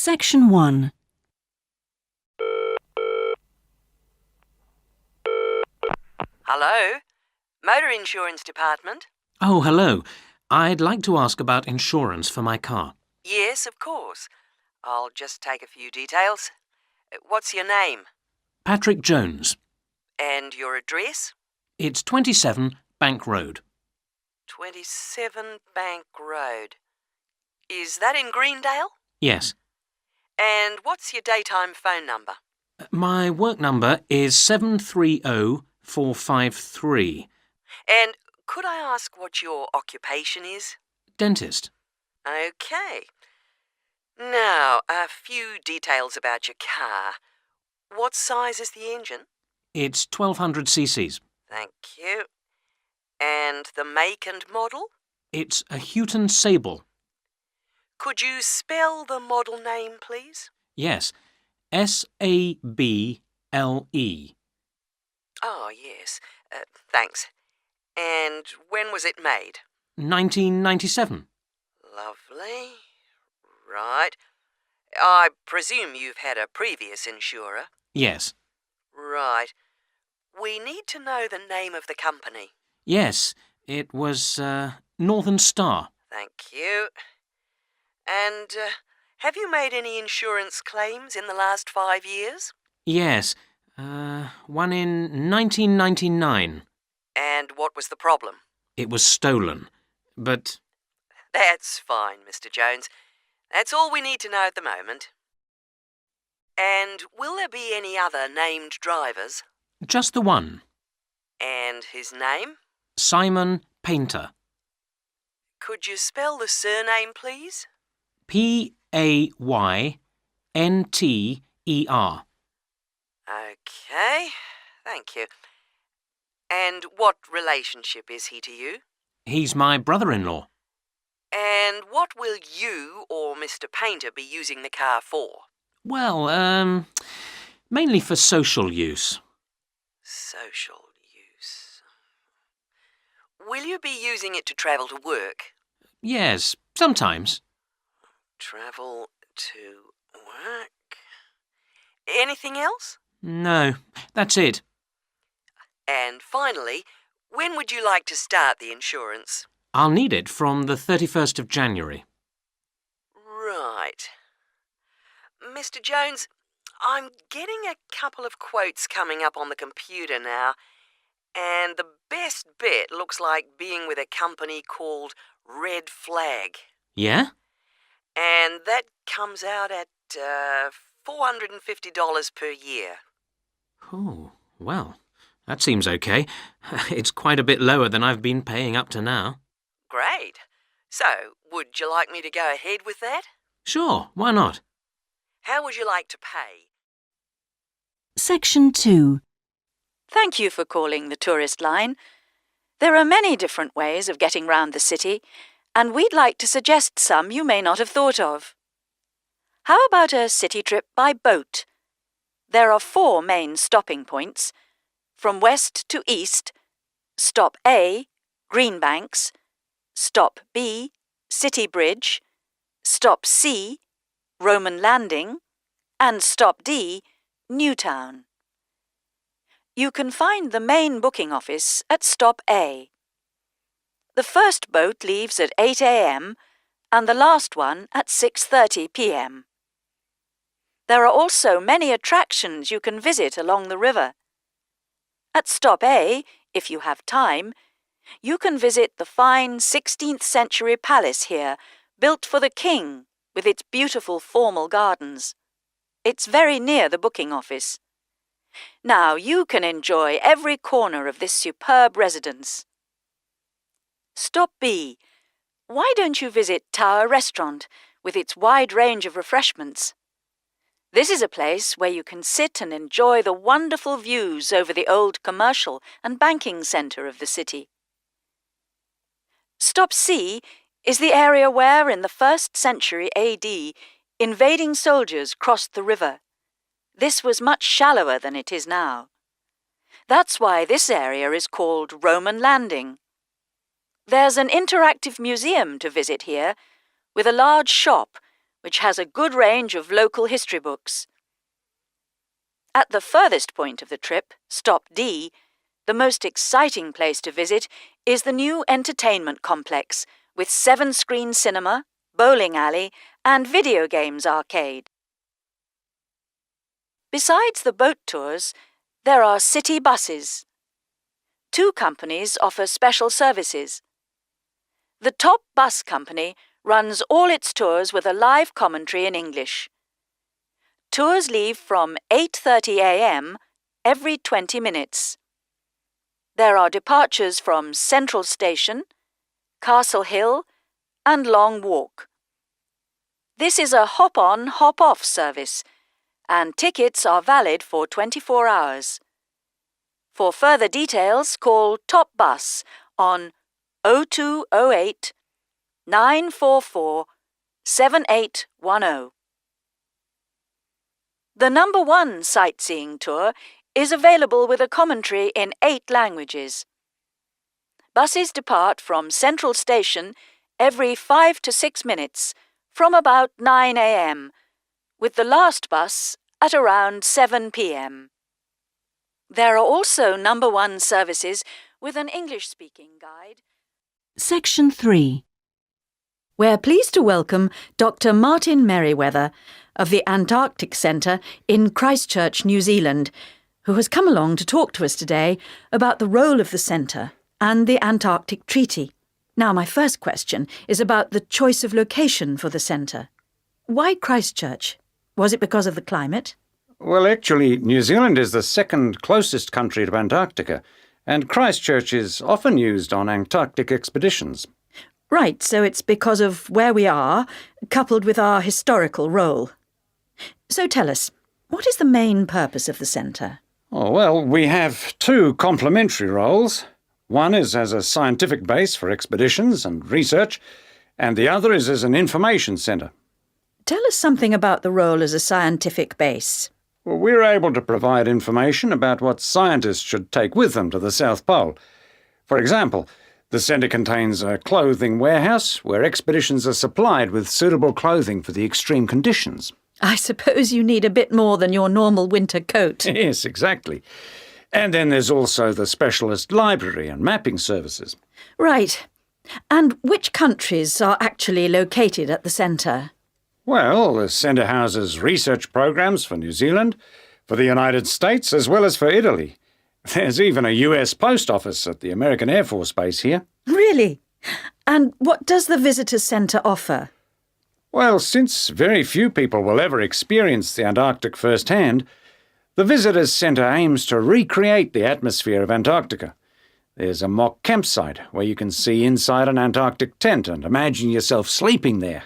Section 1. Hello? Motor Insurance Department? Oh, hello. I'd like to ask about insurance for my car. Yes, of course. I'll just take a few details. What's your name? Patrick Jones. And your address? It's 27 Bank Road. 27 Bank Road. Is that in Greendale? Yes. And what's your daytime phone number? My work number is 730453. And could I ask what your occupation is? Dentist. OK. Now, a few details about your car. What size is the engine? It's 1200 cc's. Thank you. And the make and model? It's a Houghton Sable. Could you spell the model name, please? Yes. Sable. Oh, yes. Thanks. And when was it made? 1997. Lovely. Right. I presume you've had a previous insurer? Yes. Right. We need to know the name of the company. Yes. It was Northern Star. Thank you. And have you made any insurance claims in the last 5 years? Yes. One in 1999. And what was the problem? It was stolen. But That's fine, Mr. Jones. That's all we need to know at the moment. And will there be any other named drivers? just the one. And his name? Simon Painter. Could you spell the surname, please? Payntner. OK, thank you. And what relationship is he to you? He's my brother-in-law. And what will you or Mr. Painter be using the car for? Well, mainly for social use. Social use. Will you be using it to travel to work? Yes, sometimes. Travel to work. Anything else? No, that's it. And finally, when would you like to start the insurance? I'll need it from the 31st of January. Right. Mr. Jones, I'm getting a couple of quotes coming up on the computer now, and the best bet looks like being with a company called Red Flag. Yeah? And that comes out at $450 per year. Oh, well, that seems okay. It's quite a bit lower than I've been paying up to now. Great. So, would you like me to go ahead with that? Sure, why not? How would you like to pay? Section 2. Thank you for calling the tourist line. There are many different ways of getting round the city, and we'd like to suggest some you may not have thought of. How about a city trip by boat? There are 4 main stopping points. From west to east, Stop A, Greenbanks, Stop B, City Bridge, Stop C, Roman Landing, and Stop D, Newtown. You can find the main booking office at Stop A. The first boat leaves at 8 a.m. and the last one at 6:30 p.m. There are also many attractions you can visit along the river. At Stop A, if you have time, you can visit the fine 16th century palace here, built for the king, with its beautiful formal gardens. It's very near the booking office. Now you can enjoy every corner of this superb residence. Stop B. Why don't you visit Tower Restaurant with its wide range of refreshments? This is a place where you can sit and enjoy the wonderful views over the old commercial and banking centre of the city. Stop C is the area where, in the 1st century AD, invading soldiers crossed the river. This was much shallower than it is now. That's why this area is called Roman Landing. There's an interactive museum to visit here, with a large shop which has a good range of local history books. At the furthest point of the trip, Stop D, the most exciting place to visit is the new entertainment complex with 7-screen cinema, bowling alley and video games arcade. Besides the boat tours, there are city buses. 2 companies offer special services. The top bus company runs all its tours with a live commentary in English. Tours leave from 8:30 a.m. every 20 minutes. There are departures from Central Station, Castle Hill and Long Walk. This is a hop-on, hop-off service, and tickets are valid for 24 hours. For further details, call Top Bus on 0208 944 7810. The number 1 sightseeing tour is available with a commentary in 8 languages. Buses depart from Central Station every 5 to 6 minutes from about 9 a.m., with the last bus at around 7 p.m. There are also number 1 services with an English-speaking guide. Section 3. We're pleased to welcome Dr. Martin Merriweather of the Antarctic Centre in Christchurch, New Zealand, who has come along to talk to us today about the role of the centre and the Antarctic Treaty. Now, my first question is about the choice of location for the centre. Why Christchurch? Was it because of the climate? Well, actually, New Zealand is the second closest country to Antarctica, and Christchurch is often used on Antarctic expeditions. Right, so it's because of where we are, coupled with our historical role. So tell us, what is the main purpose of the centre? Oh, well, we have 2 complementary roles. One is as a scientific base for expeditions and research, and the other is as an information centre. Tell us something about the role as a scientific base. Well, we're able to provide information about what scientists should take with them to the South Pole. For example, the centre contains a clothing warehouse where expeditions are supplied with suitable clothing for the extreme conditions. I suppose you need a bit more than your normal winter coat. Yes, exactly. And then there's also the specialist library and mapping services. Right. And which countries are actually located at the centre? Well, the centre houses research programs for New Zealand, for the United States, as well as for Italy. There's even a US post office at the American Air Force Base here. Really? And what does the visitor centre offer? Well, since very few people will ever experience the Antarctic firsthand, the Visitors Centre aims to recreate the atmosphere of Antarctica. There's a mock campsite where you can see inside an Antarctic tent and imagine yourself sleeping there.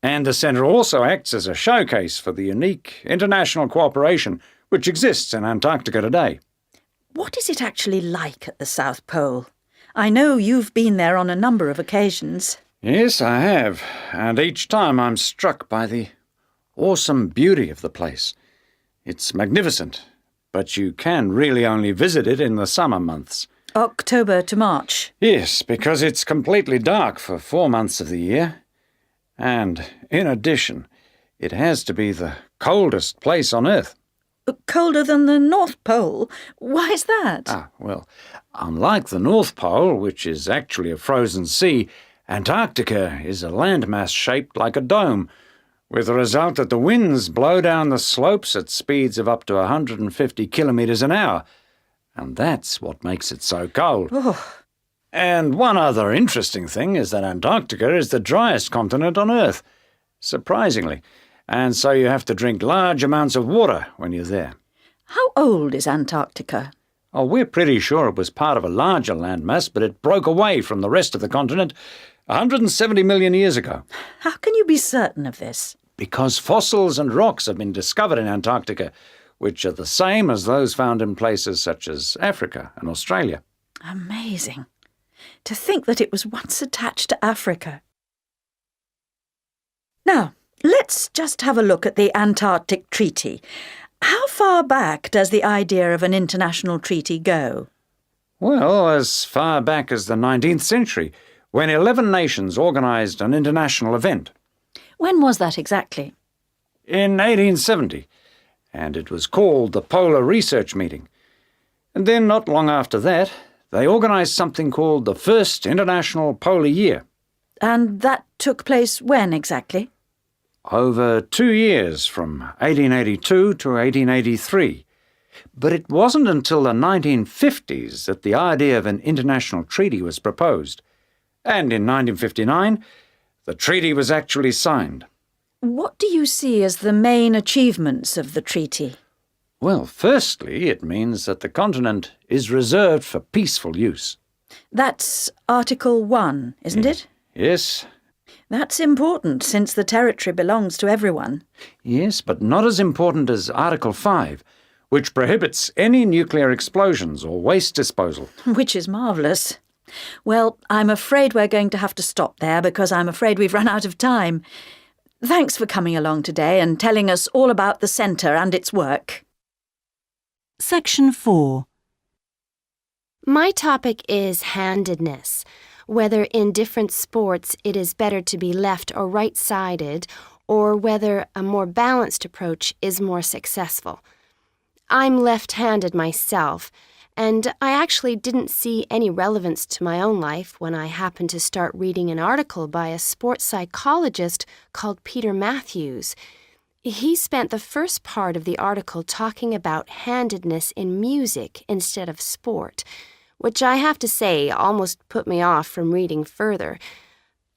And the centre also acts as a showcase for the unique international cooperation which exists in Antarctica today. What is it actually like at the South Pole? I know you've been there on a number of occasions. Yes, I have, and each time I'm struck by the awesome beauty of the place. It's magnificent, but you can really only visit it in the summer months. October to March. Yes, because it's completely dark for 4 months of the year. And, in addition, it has to be the coldest place on Earth. Colder than the North Pole? Why is that? Well, unlike the North Pole, which is actually a frozen sea, Antarctica is a landmass shaped like a dome, with the result that the winds blow down the slopes at speeds of up to 150 kilometres an hour. And that's what makes it so cold. Oh. And one other interesting thing is that Antarctica is the driest continent on Earth, surprisingly, and so you have to drink large amounts of water when you're there. How old is Antarctica? Oh, we're pretty sure it was part of a larger landmass, but it broke away from the rest of the continent 170 million years ago. How can you be certain of this? Because fossils and rocks have been discovered in Antarctica, which are the same as those found in places such as Africa and Australia. Amazing. To think that it was once attached to Africa. Now, let's just have a look at the Antarctic Treaty. How far back does the idea of an international treaty go? Well, as far back as the 19th century, when 11 nations organised an international event. When was that exactly? In 1870, and it was called the Polar Research Meeting. And then, not long after that, they organised something called the First International Polar Year. And that took place when exactly? Over 2 years, from 1882 to 1883. But it wasn't until the 1950s that the idea of an international treaty was proposed. And in 1959, the treaty was actually signed. What do you see as the main achievements of the treaty? Well, firstly, it means that the continent is reserved for peaceful use. That's Article 1, isn't it? Yes, That's important, since the territory belongs to everyone. yes, but not as important as Article 5, which prohibits any nuclear explosions or waste disposal. Which is marvellous. Well, I'm afraid we're going to have to stop there because I'm afraid we've run out of time. Thanks for coming along today and telling us all about the centre and its work. Section 4. My topic is handedness, whether in different sports it is better to be left or right-sided, or whether a more balanced approach is more successful. I'm left-handed myself, and I actually didn't see any relevance to my own life when I happened to start reading an article by a sports psychologist called Peter Matthews. He spent the first part of the article talking about handedness in music instead of sport, which I have to say almost put me off from reading further.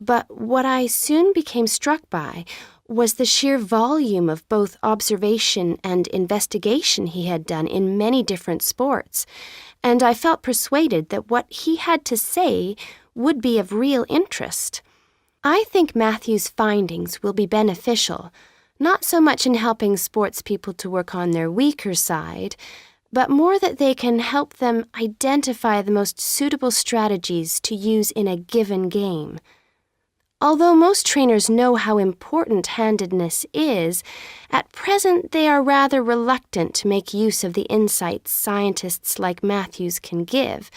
But what I soon became struck by was the sheer volume of both observation and investigation he had done in many different sports, and I felt persuaded that what he had to say would be of real interest. I think Matthew's findings will be beneficial, not so much in helping sports people to work on their weaker side, but more that they can help them identify the most suitable strategies to use in a given game. Although most trainers know how important handedness is, at present they are rather reluctant to make use of the insights scientists like Matthews can give,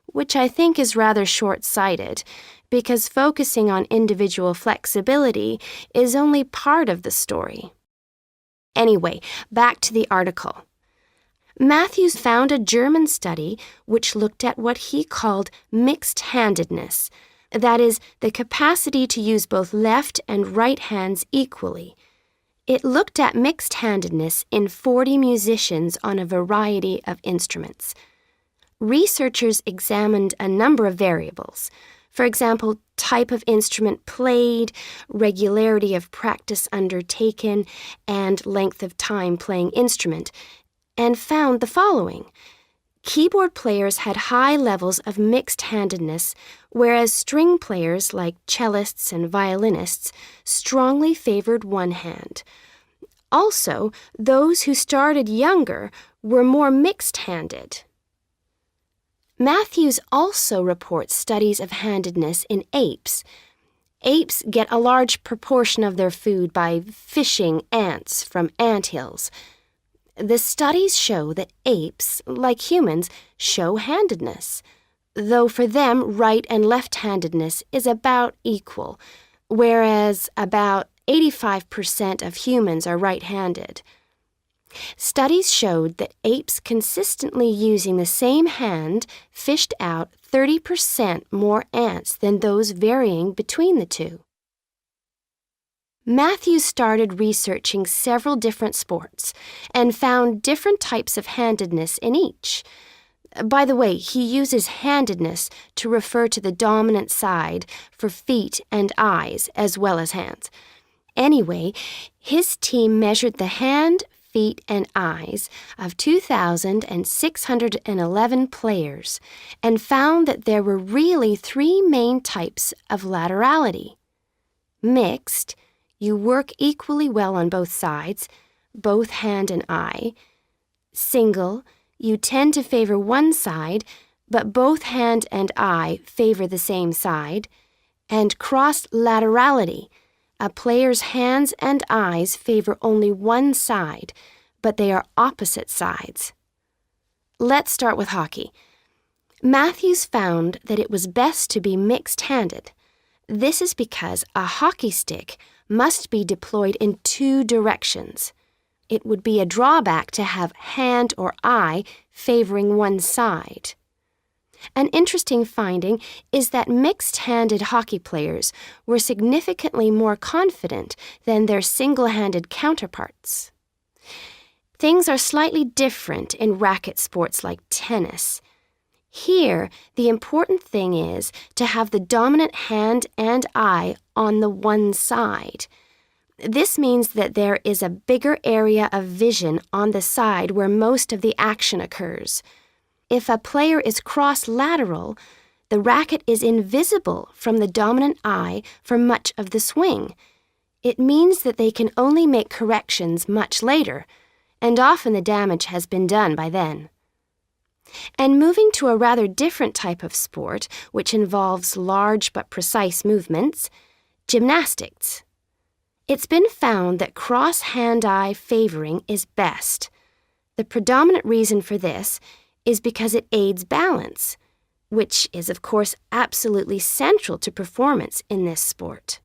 which I think is rather short-sighted, because focusing on individual flexibility is only part of the story. Anyway, back to the article. Matthews found a German study which looked at what he called mixed-handedness, that is, the capacity to use both left and right hands equally. It looked at mixed-handedness in 40 musicians on a variety of instruments. Researchers examined a number of variables. For example, type of instrument played, regularity of practice undertaken, and length of time playing instrument, and found the following. Keyboard players had high levels of mixed-handedness, whereas string players like cellists and violinists strongly favored one hand. Also, those who started younger were more mixed-handed. Matthews also reports studies of handedness in apes. Apes get a large proportion of their food by fishing ants from anthills. The studies show that apes, like humans, show handedness, though for them right and left-handedness is about equal, whereas about 85% of humans are right-handed. Studies showed that apes consistently using the same hand fished out 30% more ants than those varying between the two. Matthews started researching several different sports and found different types of handedness in each. By the way, he uses handedness to refer to the dominant side for feet and eyes as well as hands. Anyway, his team measured the hand, feet, and eyes of 2,611 players and found that there were really three main types of laterality. Mixed, you work equally well on both sides, both hand and eye. Single, you tend to favor one side, but both hand and eye favor the same side. And cross-laterality, a player's hands and eyes favor only one side, but they are opposite sides. Let's start with hockey. Matthews found that it was best to be mixed-handed. This is because a hockey stick must be deployed in two directions. It would be a drawback to have hand or eye favoring one side. An interesting finding is that mixed-handed hockey players were significantly more confident than their single-handed counterparts. Things are slightly different in racket sports like tennis. Here, the important thing is to have the dominant hand and eye on the one side. This means that there is a bigger area of vision on the side where most of the action occurs. If a player is cross-lateral, the racket is invisible from the dominant eye for much of the swing. It means that they can only make corrections much later, and often the damage has been done by then. And moving to a rather different type of sport, which involves large but precise movements, gymnastics. It's been found that cross-hand-eye favoring is best. The predominant reason for this is because it aids balance, which is, of course, absolutely central to performance in this sport.